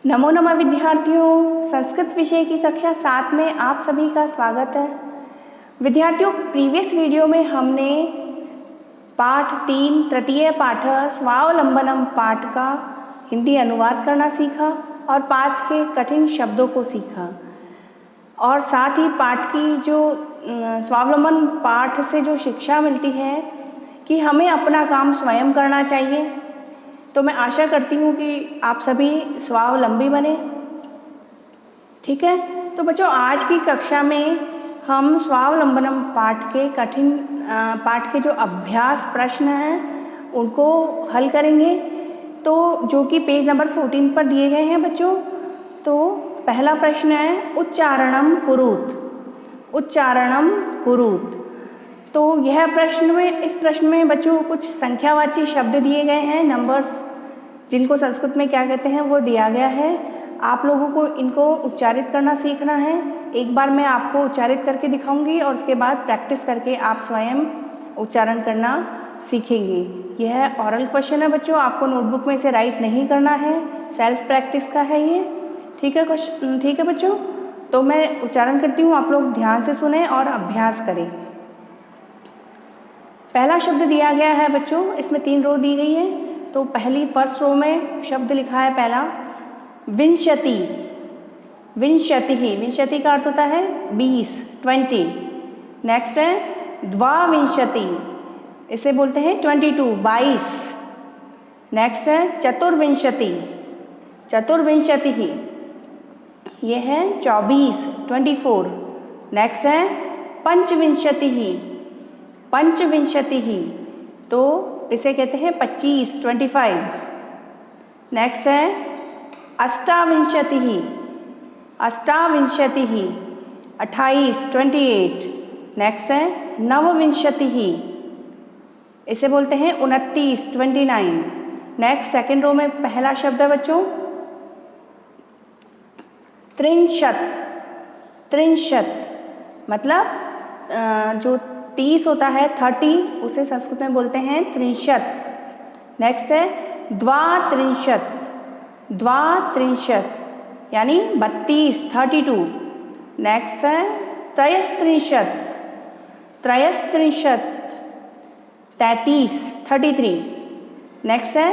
नमो नमः विद्यार्थियों, संस्कृत विषय की कक्षा 7 में आप सभी का स्वागत है। विद्यार्थियों, प्रीवियस वीडियो में हमने पाठ 3 तृतीय पाठ स्वावलंबनम पाठ का हिंदी अनुवाद करना सीखा और पाठ के कठिन शब्दों को सीखा और साथ ही पाठ की जो स्वावलंबन पाठ से जो शिक्षा मिलती है कि हमें अपना काम स्वयं करना चाहिए। तो मैं आशा करती हूँ कि आप सभी स्वावलंबी बने। ठीक है, तो बच्चों आज की कक्षा में हम स्वावलंबनम पाठ के कठिन पाठ के जो अभ्यास प्रश्न हैं उनको हल करेंगे। तो जो कि पेज नंबर 14 पर दिए गए हैं बच्चों। तो पहला प्रश्न है उच्चारणम कुरुत। उच्चारणम कुरुत। तो यह इस प्रश्न में बच्चों कुछ संख्यावाची शब्द दिए गए हैं, नंबर्स जिनको संस्कृत में क्या कहते हैं वो दिया गया है। आप लोगों को इनको उच्चारित करना सीखना है। एक बार मैं आपको उच्चारित करके दिखाऊंगी और उसके बाद प्रैक्टिस करके आप स्वयं उच्चारण करना सीखेंगे। यह ऑरल क्वेश्चन है बच्चों, आपको नोटबुक में से राइट नहीं करना है, सेल्फ प्रैक्टिस का है ये। ठीक है बच्चों, तो मैं उच्चारण करती हूँ, आप लोग ध्यान से सुने और अभ्यास करें। पहला शब्द दिया गया है बच्चों, इसमें 3 रो दी गई है। तो फर्स्ट रो में शब्द लिखा है पहला विंशति। विंशति ही, विंशति का अर्थ होता है 20, 20। नेक्स्ट है द्वाविंशति, इसे बोलते हैं 22, 22। नेक्स्ट है चतुर्विंशति। चतुर्विंशति ही, ये है 24, 24। नेक्स्ट है पंचविंशति ही। पंचविंशति ही, तो इसे कहते हैं 25, 25। नेक्स्ट है अष्टाविंशति ही। अष्टाविंशति ही 28, 28। नेक्स्ट है नवविंशति ही, इसे बोलते हैं 29, 29। नेक्स्ट सेकेंड रो में पहला शब्द है बच्चों त्रिंशत। त्रिंशत मतलब जो 30 होता है 30, उसे संस्कृत में बोलते हैं त्रिंशत। नेक्स्ट है द्वात्रिंशत। द्वात्रिंशत यानी 32, 32। नेक्स्ट है त्रयस्त्रिंशत। त्रयस्त्रिंशत 33, 33। नेक्स्ट है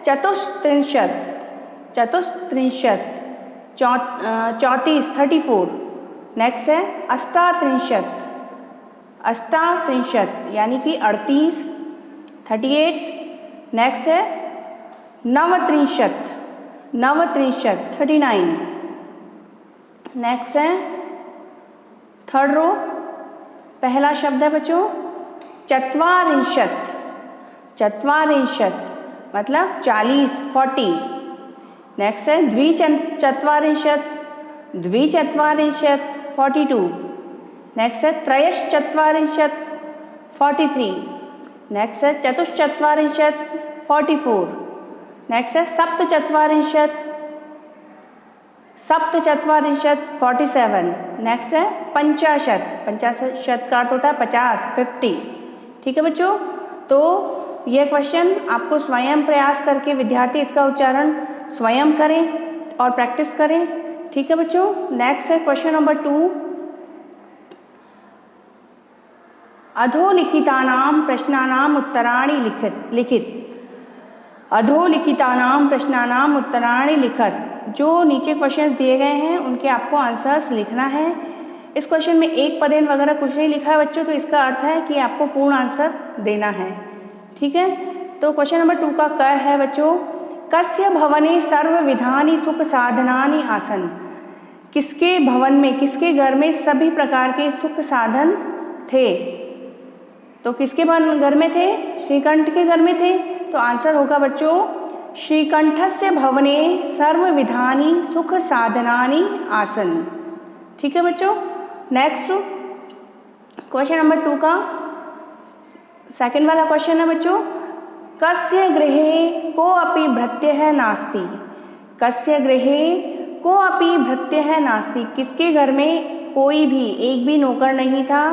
चतुस्त्रिंशत। चतुस्त्रिंशत 34, 34। नेक्स्ट है अष्टात्रिंशत। अष्टात्रिंशत यानी कि 38, 38। नेक्स्ट है नवत्रिंशत। नवत्रिंशत 39। नेक्स्ट है थर्ड रो, पहला शब्द है बच्चों चत्वारिंशत। चत्वारिंशत मतलब 40, 40। नेक्स्ट है द्विचत्वारिंशत। द्विचत्वारिंशत 42। नेक्स्ट है त्रयश्चत्वारिंशत 43। नेक्स्ट है चतुश्चत्वारिंशत 44। नेक्स्ट है सप्तचत्वारिंशत। सप्तचत्वारिंशत 47। नेक्स्ट है पंचाशत। पंचाशत का अर्थ होता है 50, 50। ठीक है बच्चों, तो यह क्वेश्चन आपको स्वयं प्रयास करके विद्यार्थी इसका उच्चारण स्वयं करें और प्रैक्टिस करें। ठीक है बच्चों, नेक्स्ट है क्वेश्चन नंबर 2। अधोलिखितानां प्रश्नानां उत्तराणि लिखित। अधोलिखितानां प्रश्नानां उत्तराणि लिखित, जो नीचे क्वेश्चन दिए गए हैं उनके आपको आंसर्स लिखना है। इस क्वेश्चन में एक पदेन वगैरह कुछ नहीं लिखा है बच्चों, तो इसका अर्थ है कि आपको पूर्ण आंसर देना है। ठीक है, तो क्वेश्चन नंबर 2 का क है बच्चों कस्य भवने सर्व विधानि सुख साधनानि आसन। किसके भवन में, किसके घर में सभी प्रकार के सुख साधन थे। तो किसके घर में थे? श्रीकंठ के घर में थे। तो आंसर होगा बच्चों श्रीकंठस्य भवने सर्व विधानि सुख साधनानि आसन। ठीक है बच्चों, नेक्स्ट क्वेश्चन नंबर 2 का सेकंड वाला क्वेश्चन है बच्चों कस्य गृहे कोऽपि भृत्यः नास्ति। कस्य गृहे कोऽपि भृत्यः नास्ति, किसके घर में कोई भी एक भी नौकर नहीं था।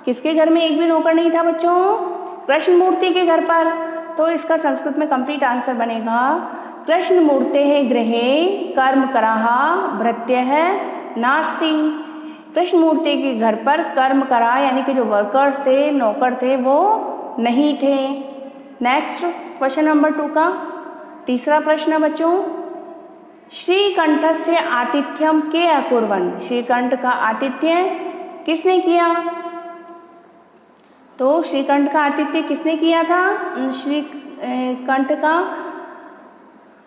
किसके घर में एक भी नौकर नहीं था बच्चों? कृष्णमूर्ति के घर पर। तो इसका संस्कृत में कंप्लीट आंसर बनेगा कृष्णमूर्तेः गृहे कर्मकरः भृत्यः नास्ति। कृष्णमूर्ति के घर पर कर्मकरा यानी कि जो वर्कर्स थे, नौकर थे, वो नहीं थे। नेक्स्ट क्वेश्चन नंबर 2 का तीसरा प्रश्न बच्चों, श्रीकंठस्य आतिथ्यम के अकुर्वन्। श्रीकंठ का आतिथ्य किसने किया? तो श्रीकंठ का आतिथ्य किसने किया था? श्रीकंठ का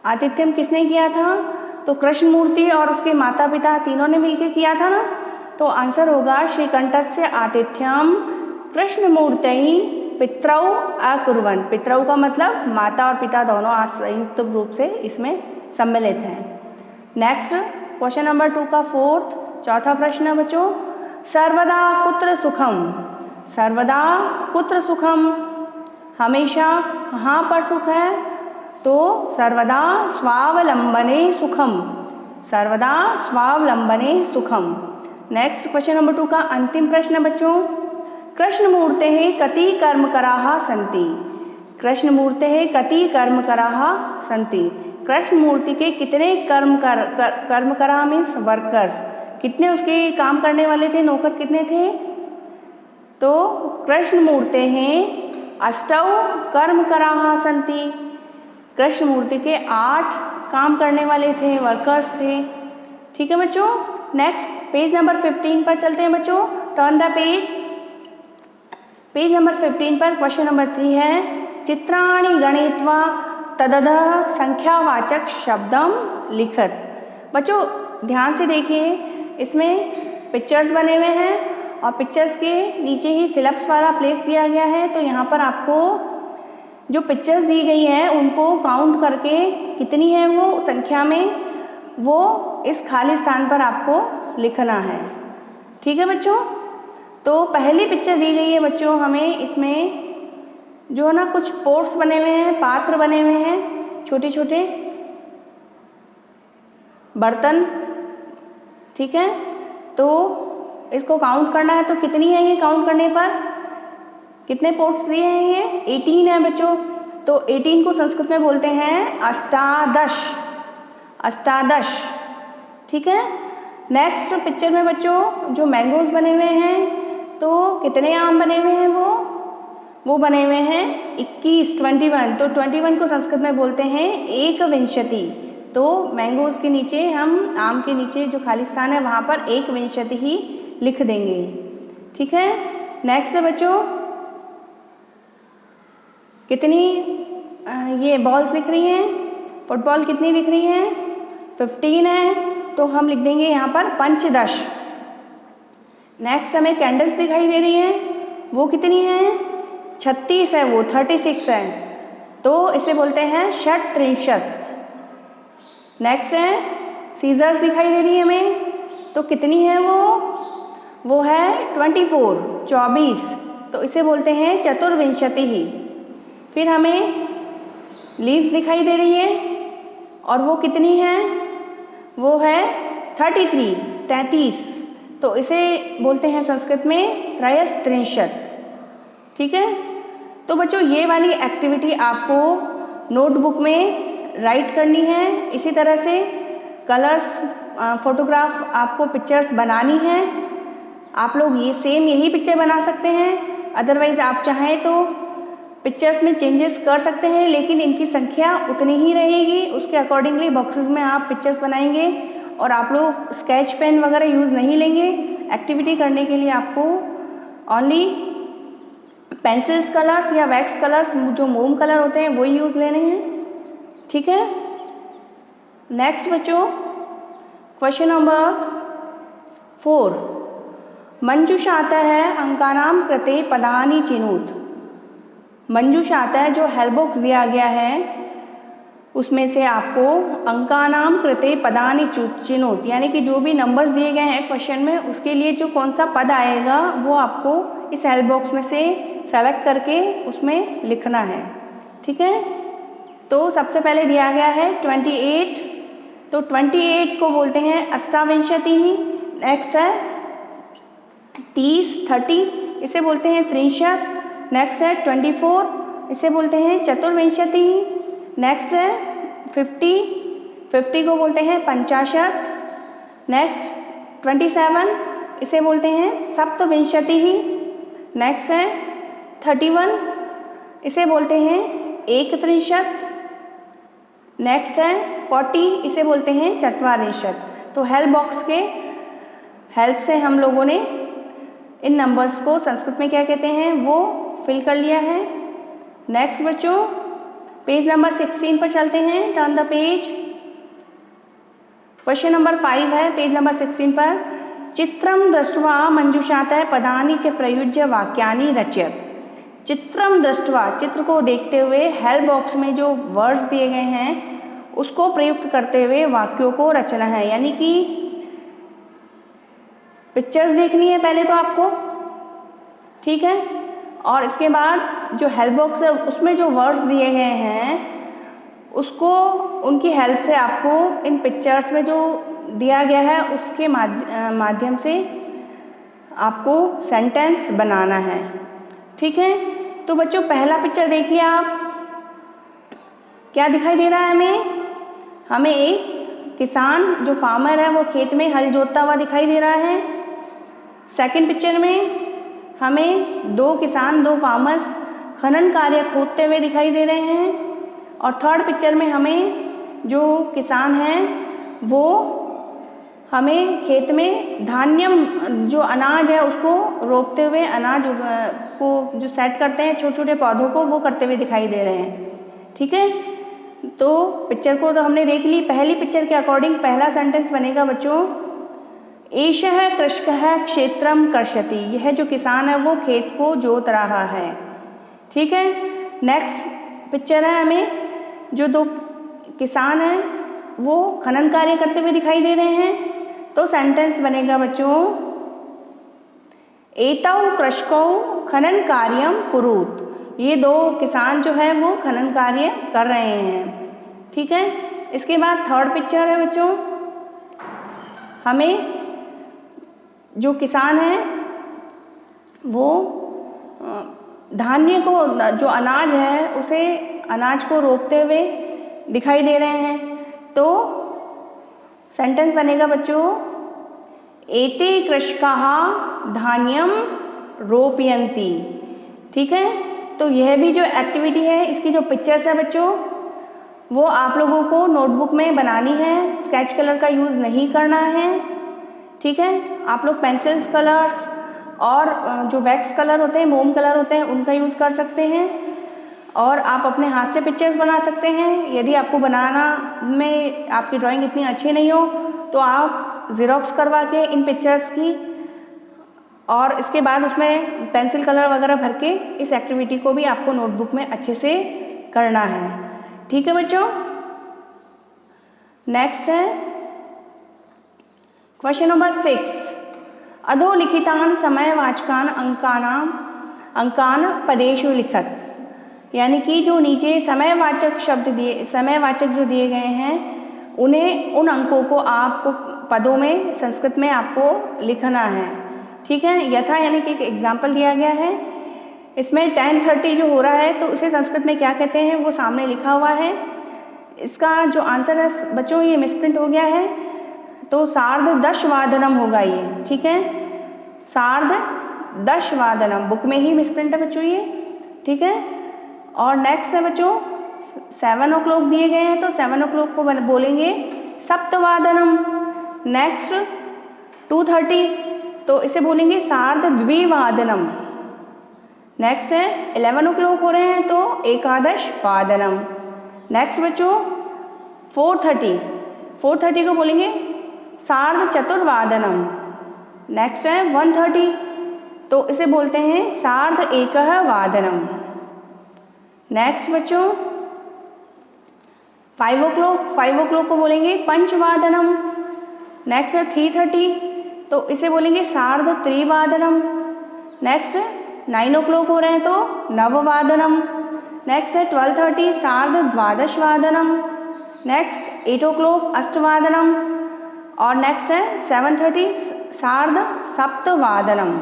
आतिथ्यम किसने किया था? तो कृष्णमूर्ति और उसके माता पिता तीनों ने मिलकर किया था ना। तो आंसर होगा श्रीकंठस्य आतिथ्यम कृष्णमूर्तये पितरौ अकुर्वन्। पितरौ का मतलब माता और पिता दोनों संयुक्त रूप से इसमें सम्मिलित हैं। नेक्स्ट क्वेश्चन नंबर 2 का चौथा प्रश्न बच्चों, सर्वदा कुत्र सुखम। सर्वदा कुत्र सुखम, हमेशा कहाँ पर सुख है? तो सर्वदा स्वावलंबने सुखम। सर्वदा स्वावलंबने सुखम। नेक्स्ट क्वेश्चन नंबर 2 का अंतिम प्रश्न बच्चों, कृष्णमूर्तेः कति कर्मकराः सन्ति। कृष्णमूर्तेः कति कर्मकराः सन्ति। कृष्णमूर्ति के कितने कर्मकरा मीन्स वर्कर्स, कितने उसके काम करने वाले थे, नौकर कितने थे? तो कृष्णमूर्तेः अष्टौ कर्मकराः सन्ति। कृष्णमूर्ति के 8 काम करने वाले थे, वर्कर्स थे। ठीक है बच्चों। नेक्स्ट पेज नंबर 15 पर चलते हैं बच्चों। Turn the page. Page number 15 पर क्वेश्चन नंबर 3 है, चित्राणि गणयित्वा तदधः संख्यावाचक शब्दम लिखत। बच्चों ध्यान से देखिए, इसमें पिक्चर्स बने हुए हैं और पिक्चर्स के नीचे ही फिलिप्स वाला प्लेस दिया गया है। तो यहाँ पर आपको जो पिक्चर्स दी गई हैं उनको काउंट करके कितनी है वो संख्या में, वो इस खाली स्थान पर आपको लिखना है। ठीक है बच्चों। तो पहली पिक्चर दी गई है बच्चों हमें, इसमें जो ना कुछ पोट्स बने हुए हैं, पात्र बने हुए हैं, छोटे छोटे बर्तन। ठीक है, तो इसको काउंट करना है। तो कितनी है ये काउंट करने पर? कितने पोट्स दिए हैं ये? 18 है बच्चों। तो 18 को संस्कृत में बोलते हैं अष्टादश। अष्टादश। ठीक है। नेक्स्ट पिक्चर में बच्चों जो मैंगोज बने हुए हैं, तो कितने आम बने हुए हैं? वो बने हुए हैं 21, 21। तो 21 को संस्कृत में बोलते हैं एकविंशति। तो मैंगोज के नीचे हम, आम के नीचे जो खाली स्थान है वहाँ पर एकविंशति ही लिख देंगे। ठीक है। नेक्स्ट बच्चों कितनी ये बॉल्स दिख रही हैं? फुटबॉल कितनी दिख रही हैं? 15 है। तो हम लिख देंगे यहाँ पर पंचदश। नेक्स्ट हमें कैंडल्स दिखाई दे रही हैं, वो कितनी हैं? 36 है, वो 36 है। तो इसे बोलते हैं षट्त्रिंशत्। नेक्स्ट है सीजर्स दिखाई दे रही है हमें, तो कितनी है वो है 24, 24। तो इसे बोलते हैं चतुर्विंशति ही। फिर हमें लीव्स दिखाई दे रही है और वो कितनी है? वो है 33, 33। तो इसे बोलते हैं संस्कृत में त्रयस्त्रिंशत्। ठीक है। तो बच्चों ये वाली एक्टिविटी आपको नोटबुक में राइट करनी है। इसी तरह से कलर्स, फोटोग्राफ, आपको पिक्चर्स बनानी है। आप लोग ये सेम यही पिक्चर बना सकते हैं, अदरवाइज़ आप चाहें तो पिक्चर्स में चेंजेस कर सकते हैं, लेकिन इनकी संख्या उतनी ही रहेगी। उसके अकॉर्डिंगली बॉक्सेस में आप पिक्चर्स बनाएंगे और आप लोग स्केच पेन वगैरह यूज़ नहीं लेंगे। एक्टिविटी करने के लिए आपको ओनली पेंसिल्स कलर्स या वैक्स कलर्स, जो मोम कलर होते हैं, वही यूज़ लेने हैं। ठीक है। नेक्स्ट बच्चों क्वेश्चन नंबर 4, मंजुषातः अंकानां कृते पदानि चिनोत। मंजुषातः जो हेल्प बॉक्स दिया गया है उसमें से आपको अंकानाम कृते पदानि चिनोत, यानी कि जो भी नंबर्स दिए गए हैं क्वेश्चन में, उसके लिए जो कौन सा पद आएगा वो आपको इस हेल्प बॉक्स में से सेलेक्ट करके उसमें लिखना है। ठीक है। तो सबसे पहले दिया गया है 28। तो 28 को बोलते हैं अष्टाविंशति ही। नेक्स्ट है 30, 30, इसे बोलते हैं त्रिंशत्। नेक्स्ट है 24, इसे बोलते हैं चतुर्विंशति। नेक्स्ट है 50 को बोलते हैं 50। नेक्स्ट 27, इसे बोलते हैं सप्तविंशतिः। नेक्स्ट है 31, इसे बोलते हैं 31। नेक्स्ट है 40, इसे बोलते हैं 44। तो हेल्प बॉक्स के हेल्प से हम लोगों ने इन नंबर्स को संस्कृत में क्या कहते हैं वो फिल कर लिया है। नेक्स्ट बच्चों पेज नंबर 16 पर चलते हैं। Turn the page. Question number 5 है पेज नंबर 16 पर। चित्रम दृष्ट्वा मंजुषातः पदानि च प्रयुज्य वाक्यानि रचयत। चित्रम दृष्ट्वा, चित्र को देखते हुए हेल्प बॉक्स में जो वर्ड्स दिए गए हैं उसको प्रयुक्त करते हुए वाक्यों को रचना है। यानी कि पिक्चर्स देखनी है पहले तो आपको, ठीक है, और इसके बाद जो हेल्प बॉक्स है उसमें जो वर्ड्स दिए गए हैं उसको उनकी हेल्प से आपको इन पिक्चर्स में जो दिया गया है उसके माध्यम से आपको सेंटेंस बनाना है। ठीक है, तो बच्चों पहला पिक्चर देखिए आप, क्या दिखाई दे रहा है हमें एक किसान जो फार्मर है वो खेत में हल जोतता हुआ दिखाई दे रहा है। सेकंड पिक्चर में हमें दो किसान, दो फार्मर्स खनन कार्य खोदते हुए दिखाई दे रहे हैं। और थर्ड पिक्चर में हमें जो किसान हैं वो हमें खेत में धान्यम जो अनाज है उसको रोपते हुए, अनाज को जो सेट करते हैं छोटे छोटे पौधों को, वो करते हुए दिखाई दे रहे हैं। ठीक है, तो पिक्चर को तो हमने देख ली। पहली पिक्चर के अकॉर्डिंग पहला सेंटेंस बनेगा बच्चों, एषः कृषकः क्षेत्रम कर्षति। यह जो किसान है वो खेत को जोत रहा है। ठीक है, नेक्स्ट पिक्चर है हमें जो दो किसान हैं वो खनन कार्य करते हुए दिखाई दे रहे हैं। तो सेंटेंस बनेगा बच्चों, एतौ कृषकौ खनन कार्यम कुरुत। ये दो किसान जो है वो खनन कार्य कर रहे हैं। ठीक है, इसके बाद थर्ड पिक्चर है बच्चों, हमें जो किसान है वो धान्य को, जो अनाज है उसे, अनाज को रोपते हुए दिखाई दे रहे हैं। तो सेंटेंस बनेगा बच्चों, एते कृषकाः धान्यम रोपयन्ति। ठीक है, तो यह भी जो एक्टिविटी है, इसकी जो पिक्चर्स है बच्चों वो आप लोगों को नोटबुक में बनानी है। स्केच कलर का यूज़ नहीं करना है। ठीक है, आप लोग पेंसिल्स कलर्स और जो वैक्स कलर होते हैं, मोम कलर होते हैं, उनका यूज़ कर सकते हैं। और आप अपने हाथ से पिक्चर्स बना सकते हैं। यदि आपको बनाना में आपकी ड्राइंग इतनी अच्छी नहीं हो तो आप ज़ेरॉक्स करवा के इन पिक्चर्स की, और इसके बाद उसमें पेंसिल कलर वगैरह भर के इस एक्टिविटी को भी आपको नोटबुक में अच्छे से करना है। ठीक है बच्चों, नेक्स्ट है क्वेश्चन नंबर 6। अधोलिखितान समयवाचकान अंकान पदेषु लिखत। यानी कि जो नीचे समयवाचक शब्द दिए, समयवाचक जो दिए गए हैं उन्हें, उन अंकों को आपको पदों में संस्कृत में आपको लिखना है। ठीक है, यथा यानी कि एक एग्जाम्पल दिया गया है। इसमें 10:30 जो हो रहा है तो इसे संस्कृत में क्या कहते हैं वो सामने लिखा हुआ है। इसका जो आंसर है बच्चों ये मिसप्रिंट हो गया है, तो 10:30 होगा ये। ठीक है, 10:30 बुक में ही मिसप्रिंट है बच्चों ये। ठीक है, और नेक्स्ट है बच्चों 7 o'clock दिए गए हैं तो 7 o'clock को बोलेंगे सप्तवादनम। नेक्स्ट 2:30 तो इसे बोलेंगे सार्धद्विवादनम। नेक्स्ट है 11 o'clock हो रहे हैं तो एकादशवादनम। नेक्स्ट बच्चों 4:30 को बोलेंगे सार्धचतुर्वादनम। नेक्स्ट है 1:30 तो इसे बोलते हैं सार्धएकवादनम। नेक्स्ट बच्चों 5 o'clock को बोलेंगे पंचवादनम। नेक्स्ट है 3:30 तो इसे बोलेंगे सार्धत्रिवादनम। नेक्स्ट 9 o'clock हो रहे हैं तो नववादनम। नेक्स्ट है 12:30 सार्धद्वादशवादनम। Next 8 o'clock अष्टवादनम। और नेक्स्ट है 7:30 सार्धसप्तवादनम।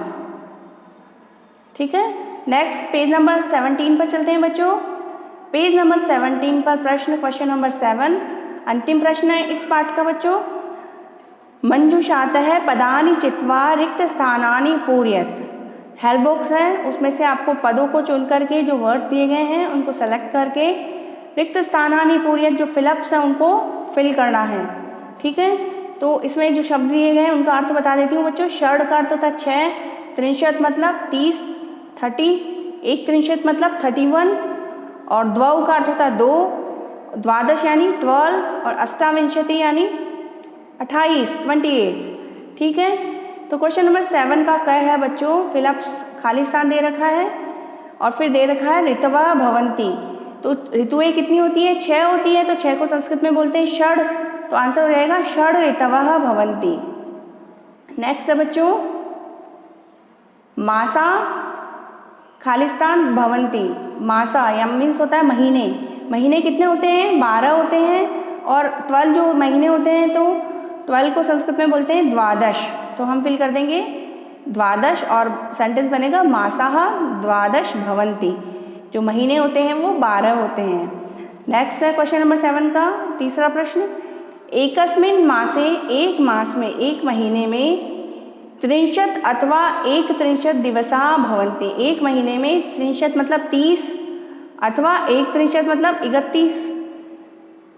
ठीक है, नेक्स्ट पेज नंबर 17 पर चलते हैं बच्चों। पेज नंबर 17 पर प्रश्न क्वेश्चन नंबर 7 अंतिम प्रश्न है इस पाठ का बच्चों। मंजुषातः पदानि चित्वा रिक्त स्थानानि पूरयत। हेल्प बॉक्स है, उसमें से आपको पदों को चुन करके जो वर्ड दिए गए हैं उनको सेलेक्ट करके रिक्त स्थानानि पूरयत जो फिलअप्स हैं उनको फिल करना है। ठीक है, तो इसमें जो शब्द दिए गए हैं उनका अर्थ बता देती हूँ बच्चों। षड का अर्थ होता है 6, त्रिंशत मतलब 30, 30, एक त्रिंशत मतलब 31, और द्वौ का अर्थ होता है 2, द्वादश यानी 12, और अष्टाविंशति यानी 28, 28। ठीक है, तो क्वेश्चन नंबर 7 का कह है बच्चों फिलअप्स खाली स्थान दे रखा है और फिर दे रखा है ऋतवः भवन्ति। तो ऋतुएं कितनी होती है? 6 होती है, तो 6 को संस्कृत में बोलते हैं षड, तो आंसर हो जाएगा षड ऋतवः भवन्ति। नेक्स्ट है बच्चों मासा खाली स्थान भवन्ति। मासा या मीन्स होता है महीने। महीने कितने होते हैं? 12 होते हैं, और 12 जो महीने होते हैं तो 12 को संस्कृत में बोलते हैं द्वादश। तो हम फिल कर देंगे द्वादश और सेंटेंस बनेगा मासाः द्वादश भवन्ति। जो महीने होते हैं वो 12 होते हैं। नेक्स्ट है क्वेश्चन नंबर 7 का तीसरा प्रश्न। एकस्मिन् मासे एक मास में एक महीने में त्रिंशत अथवा एक त्रिंशत दिवसा भवन्ति। एक महीने में त्रिंशत मतलब 30 अथवा एक त्रिंशत मतलब 31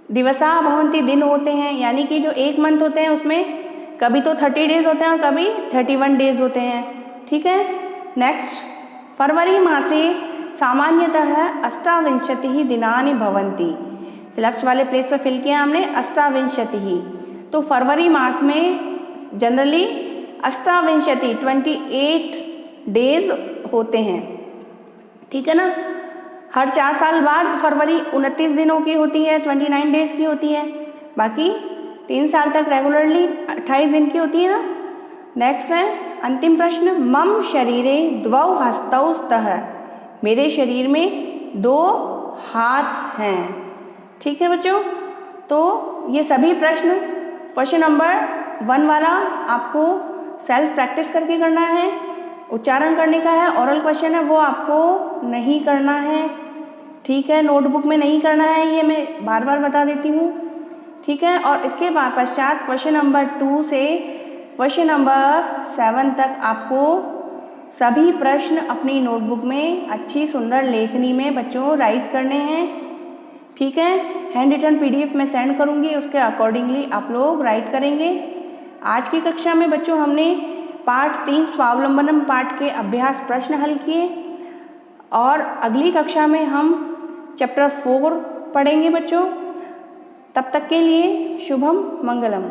दिवसा भवन्ति दिन होते हैं। यानी कि जो एक मंथ होते हैं उसमें कभी तो 30 डेज होते हैं और कभी 31 डेज होते हैं। ठीक है, नेक्स्ट फरवरी मासे सामान्यतः अष्टाविंशतिः दिनानि भवन्ति। फिलअप्स वाले प्लेस पर फिल किया हमने अष्टाविंशतिः। तो फरवरी मास में जनरली अष्टाविंशति 28 डेज होते हैं। ठीक है ना, हर 4 साल बाद फरवरी 29 दिनों की होती है, 29 डेज की होती है। बाकी 3 साल तक रेगुलरली 28 दिन की होती है ना। नेक्स्ट है अंतिम प्रश्न। मम शरीरे द्वौ हस्तौ स्तः। मेरे शरीर में 2 हाथ हैं। ठीक है बच्चों, तो ये सभी प्रश्न क्वेश्चन नंबर 1 वाला आपको सेल्फ प्रैक्टिस करके करना है, उच्चारण करने का है। ओरल क्वेश्चन है वो आपको नहीं करना है। ठीक है, नोटबुक में नहीं करना है, ये मैं बार बार बता देती हूँ। ठीक है, और इसके पश्चात क्वेश्चन नंबर 2 से क्वेश्चन नंबर 7 तक आपको सभी प्रश्न अपनी नोटबुक में अच्छी सुंदर लेखनी में बच्चों राइट करने हैं। ठीक है, हैंड रिटन PDF में सेंड करूँगी, उसके अकॉर्डिंगली आप लोग राइट करेंगे। आज की कक्षा में बच्चों हमने पाठ 3 स्वावलंबनम पाठ के अभ्यास प्रश्न हल किए, और अगली कक्षा में हम चैप्टर 4 पढ़ेंगे बच्चों। तब तक के लिए शुभम मंगलम।